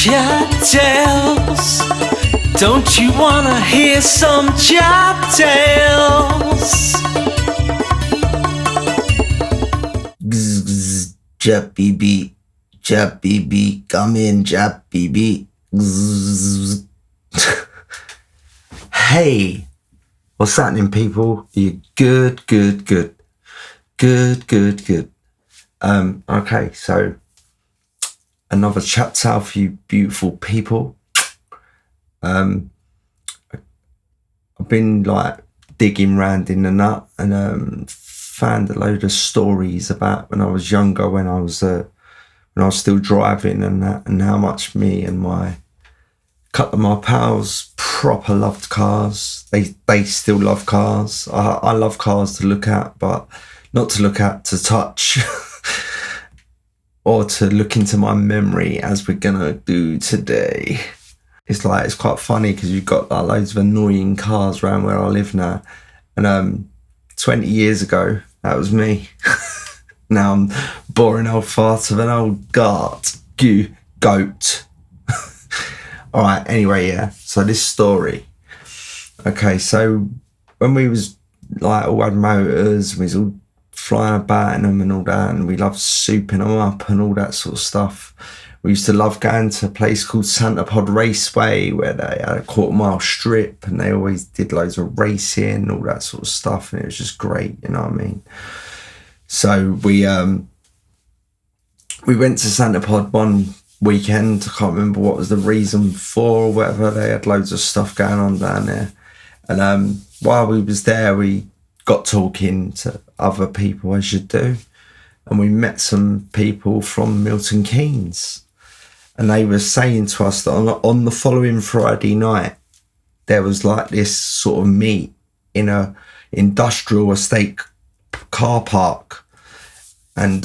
Chap tales. Don't you wanna hear some chap tales? Chap BB, come in, Chap BB. Hey, what's happening, people? You good? Okay, so another chat tale for you beautiful people. I've been like digging round in the nut and found a load of stories about when I was younger, when I was still driving and that, and how much me and my couple of my pals proper loved cars. They still love cars. I love cars to look at, but not to look at, to touch. Or to look into my memory, as we're gonna do today. It's quite funny because you've got like loads of annoying cars around where I live now. And 20 years ago, that was me. Now I'm boring old fart of an old goat. All right, anyway, yeah. So this story. Okay, so when we was like all had motors, we was all flying about in them and all that, and we loved souping them up and all that sort of stuff. We used to love going to a place called Santa Pod Raceway where they had a quarter-mile strip and they always did loads of racing and all that sort of stuff, and it was just great, you know what I mean? So we went to Santa Pod one weekend. I can't remember what was the reason for or whatever. They had loads of stuff going on down there. And while we was there, we got talking to other people, as you do, and we met some people from Milton Keynes, and they were saying to us that on the following Friday night there was like this sort of meet in a industrial estate car park, and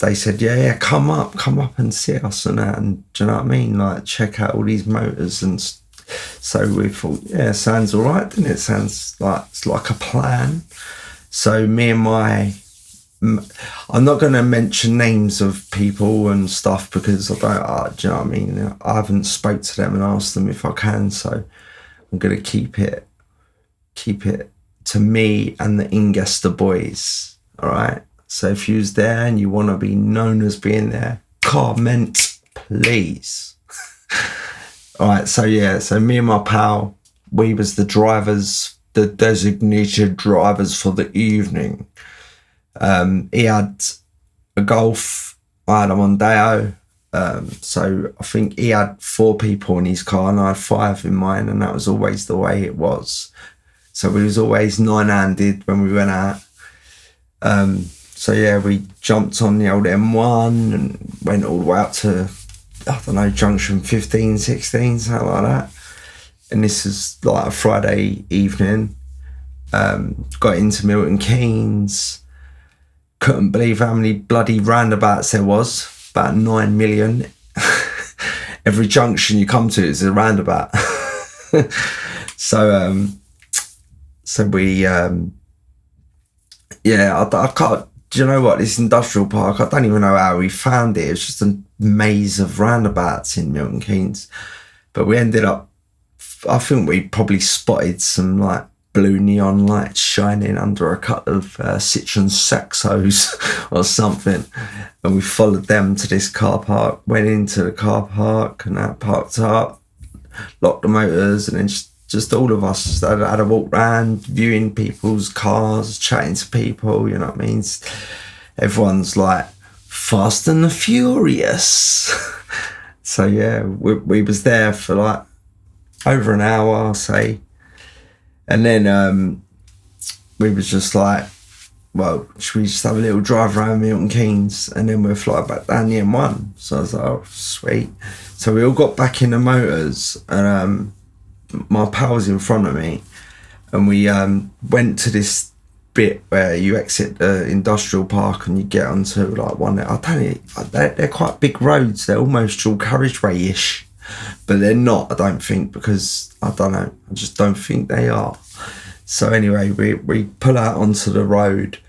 they said, yeah, come up and see us and that, and do you know what I mean, like check out all these motors. And so we thought, yeah, sounds all right, doesn't it? Sounds like it's like a plan. So me and I'm not going to mention names of people and stuff because I don't, do you know what I mean? I haven't spoke to them and asked them if I can, so I'm going to keep it to me and the Ingester boys, all right? So if you was there and you want to be known as being there, comment, please. All right, so yeah, so me and my pal, we was the drivers, the designated drivers for the evening. He had a Golf, I had a Mondeo. So I think he had 4 people in his car and I had 5 in mine, and that was always the way it was. So we was always 9-handed when we went out. So yeah, we jumped on the old M1 and went all the way up to, I don't know, junction 15, 16, something like that. And this is like a Friday evening. Got into Milton Keynes. Couldn't believe how many bloody roundabouts there was. About 9 million. Every junction you come to is a roundabout. So we, yeah, I can't, do you know what, this industrial park, I don't even know how we found it. It's just a maze of roundabouts in Milton Keynes. But we ended up, I think we probably spotted some like blue neon lights shining under a couple of Citroen Saxos or something, and we followed them to this car park, went into the car park and that, parked up, locked the motors, and then just all of us had a walk around viewing people's cars, chatting to people, you know what I mean? Everyone's like Fast and the Furious. So yeah, we was there for like over an hour, I'll say. And then we was just like, well, should we just have a little drive around Milton Keynes and then we'll fly back down the M1? So I was like, oh, sweet. So we all got back in the motors, and my pal was in front of me, and we went to this bit where you exit the industrial park and you get onto like one, I don't know, they're quite big roads, they're almost dual carriageway-ish, but they're not, I don't think, because I don't know, I just don't think they are. So anyway, we pull out onto the road,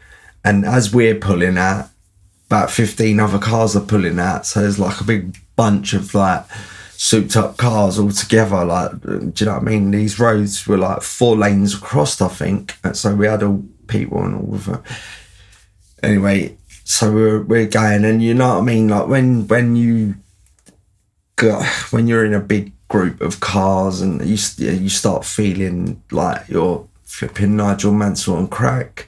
and as we're pulling out, about 15 other cars are pulling out, so there's like a big bunch of like souped up cars all together. Like, do you know what I mean? These roads were like 4 lanes across, I think. And so we had all people and all of it. Anyway, so we're going, and you know what I mean? Like when you're in a big group of cars and you start feeling like you're flipping Nigel Mansell on crack.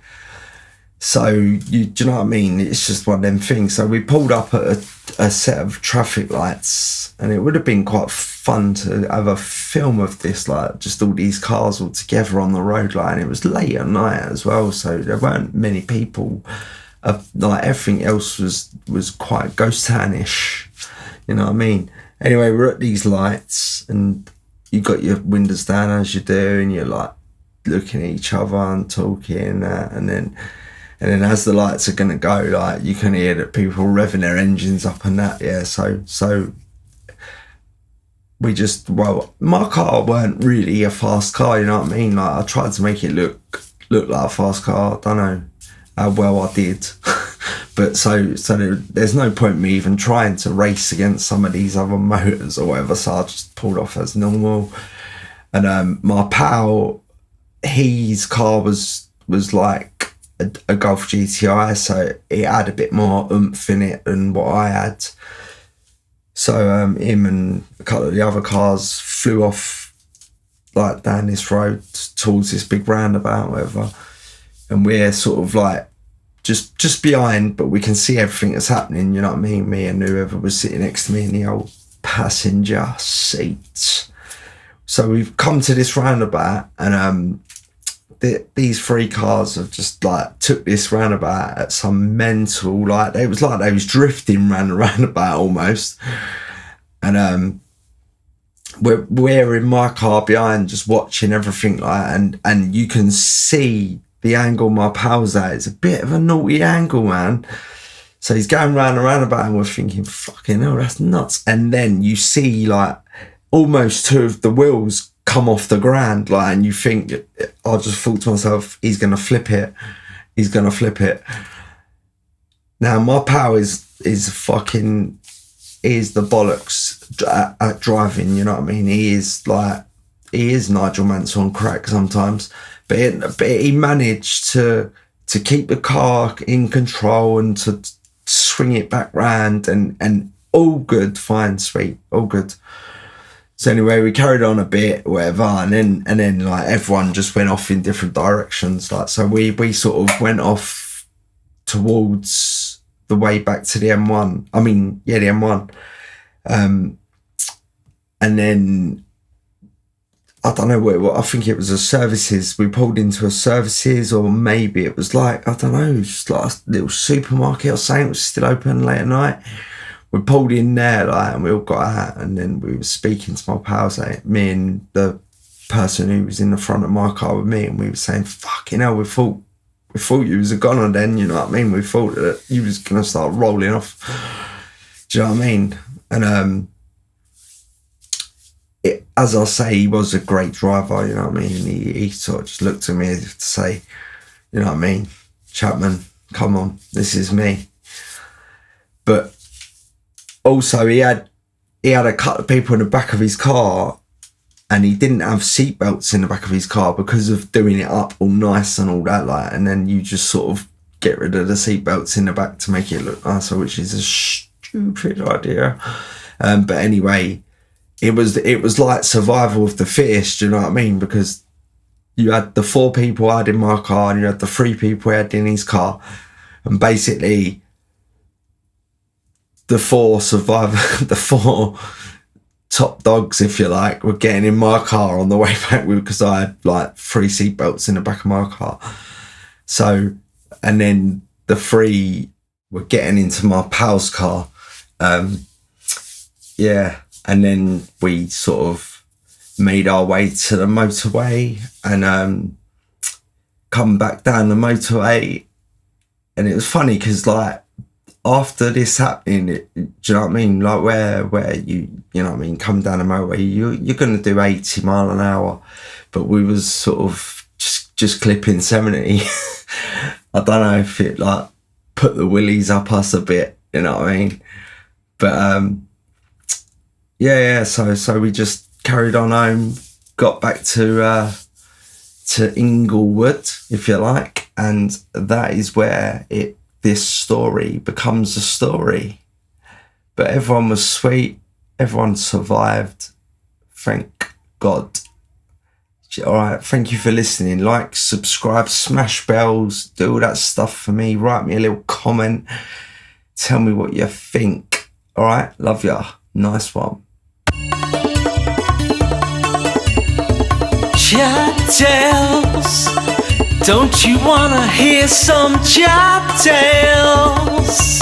So do you know what I mean? It's just one of them things. So we pulled up at a set of traffic lights, and it would have been quite fun to have a film of this, like just all these cars all together on the road, like, and it was late at night as well, so there weren't many people. Like everything else was quite ghost townish, you know what I mean? Anyway, we're at these lights, and you got your windows down as you do, and you're like looking at each other and talking, and then as the lights are gonna go, like you can hear that people revving their engines up and that. Yeah, so we just, well, my car weren't really a fast car, you know what I mean? Like I tried to make it look like a fast car. I don't know how well I did. But so there's no point me even trying to race against some of these other motors or whatever, so I just pulled off as normal. And my pal, his car was like a Golf GTI, so it had a bit more oomph in it than what I had. So him and a couple of the other cars flew off like down this road towards this big roundabout, whatever, and we're sort of like just behind, but we can see everything that's happening, you know what I mean? Me and whoever was sitting next to me in the old passenger seats. So we've come to this roundabout, and these 3 cars have just like took this roundabout at some mental, like they was drifting round the roundabout almost. And we're in my car behind just watching everything, like, and you can see the angle my pal's at. It's a bit of a naughty angle, man. So he's going round and roundabout, and we're thinking, fucking hell, that's nuts. And then you see like almost 2 of the wheels come off the ground, like, and you think, I just thought to myself, he's gonna flip it. Now my pal is the bollocks at driving, you know what I mean? He is Nigel Mansell on crack sometimes, but he managed to keep the car in control and to swing it back round, and all good, fine, sweet, all good. So anyway, we carried on a bit, whatever, and then like everyone just went off in different directions. Like, so we sort of went off towards the way back to the M1. I mean, yeah, the M1. And then I don't know what I think it was a services. We pulled into a services, or maybe it was like, I don't know, just like a little supermarket or something. It was still open late at night. We pulled in there, like, and we all got out, and then we were speaking to my pals, like, me and the person who was in the front of my car with me, and we were saying, fucking hell, we thought you was a goner then, you know what I mean? We thought that you was gonna start rolling off. Do you know what I mean? And as I say, he was a great driver, you know what I mean? And he sort of just looked at me as if to say, you know what I mean, Chapman, come on, this is me. But also he had a couple of people in the back of his car, and he didn't have seatbelts in the back of his car because of doing it up all nice and all that, like, and then you just sort of get rid of the seatbelts in the back to make it look nicer, which is a stupid idea. But anyway, it was like survival of the fittest, you know what I mean? Because you had the 4 people I had in my car, and you had the 3 people I had in his car, and basically the 4 top dogs, if you like, were getting in my car on the way back, because I had like 3 seatbelts in the back of my car. So, and then the 3 were getting into my pal's car. Yeah. And then we sort of made our way to the motorway, and come back down the motorway. And it was funny because, like, after this happening, do you know what I mean? Like, where you know what I mean, come down the motorway, you're going to do 80 mile an hour. But we was sort of just clipping 70. I don't know if it, like, put the willies up us a bit, you know what I mean? But yeah. So we just carried on home, got back to Inglewood, if you like, and that is where this story becomes a story. But everyone was sweet. Everyone survived. Thank God. All right. Thank you for listening. Like, subscribe, smash bells, do all that stuff for me. Write me a little comment. Tell me what you think. All right. Love ya. Nice one. Chap tales. Don't you wanna hear some chap tales?